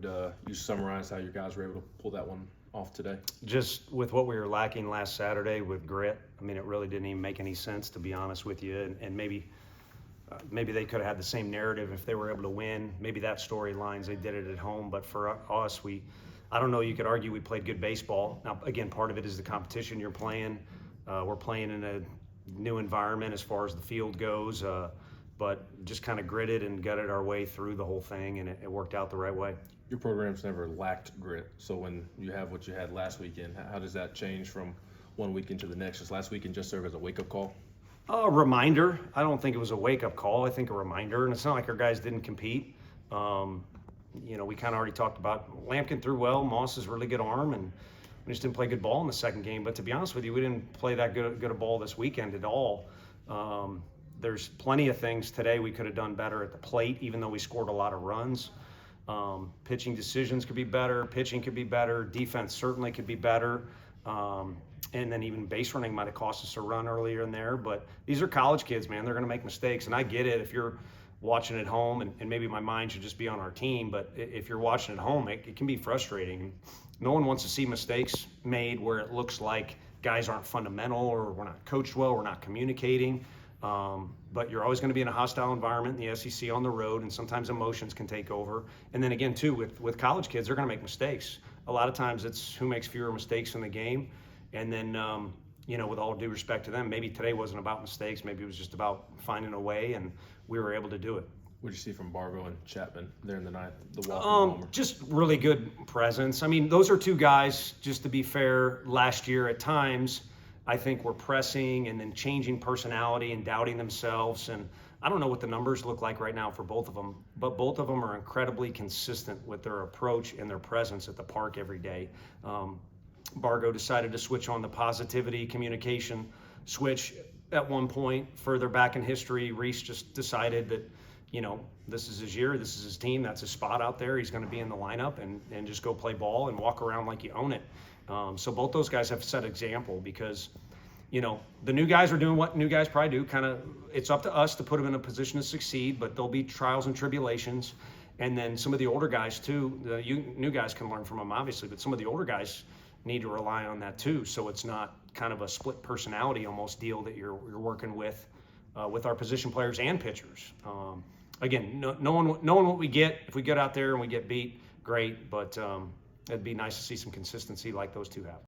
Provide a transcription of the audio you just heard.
would you summarize how your guys were able to pull that one off today? Just with what we were lacking last Saturday with grit. I mean, it really didn't even make any sense, to be honest with you. And maybe they could have had the same narrative if they were able to win. Maybe that storylines, they did it at home. But for us, I don't know, you could argue we played good baseball. Now, again, part of it is the competition you're playing. We're playing in a new environment as far as the field goes, but just kind of gritted and gutted our way through the whole thing, and it worked out the right way. Your program's never lacked grit. So when you have what you had last weekend, how does that change from one weekend to the next? Does last weekend just serve as a wake-up call? A reminder. I don't think it was a wake-up call. I think a reminder. And it's not like our guys didn't compete. We kind of already talked about Lampkin threw well. Moss has really good arm, and we just didn't play good ball in the second game. But to be honest with you, we didn't play that good a ball this weekend at all. There's plenty of things today we could have done better at the plate, even though we scored a lot of runs. Pitching decisions could be better. Pitching could be better. Defense certainly could be better. And then even base running might have cost us a run earlier in there. But these are college kids, man. They're going to make mistakes. And I get it if you're watching at home, and maybe my mind should just be on our team. But if you're watching at home, it can be frustrating. No one wants to see mistakes made where it looks like guys aren't fundamental or we're not coached well, we're not communicating. But you're always going to be in a hostile environment in the SEC on the road, and sometimes emotions can take over. And then again, too, with college kids, they're going to make mistakes. A lot of times it's who makes fewer mistakes in the game. And then, with all due respect to them, maybe today wasn't about mistakes. Maybe it was just about finding a way, and we were able to do it. What did you see from Bargo and Chapman there in the ninth? The walk just really good presence. I mean, those are two guys, just to be fair, last year at times, I think were pressing and then changing personality and doubting themselves. And I don't know what the numbers look like right now for both of them, but both of them are incredibly consistent with their approach and their presence at the park every day. Bargo decided to switch on the positivity communication switch at one point. Further back in history, Reese just decided that, this is his year, this is his team, that's his spot out there. He's going to be in the lineup and just go play ball and walk around like you own it. So both those guys have set example because, the new guys are doing what new guys probably do. Kind of, it's up to us to put them in a position to succeed, but there'll be trials and tribulations. And then some of the older guys too, new guys can learn from them obviously, but some of the older guys need to rely on that too. So it's not kind of a split personality almost deal that you're working with our position players and pitchers. Again, knowing what we get, if we get out there and we get beat, great. But it'd be nice to see some consistency like those two have.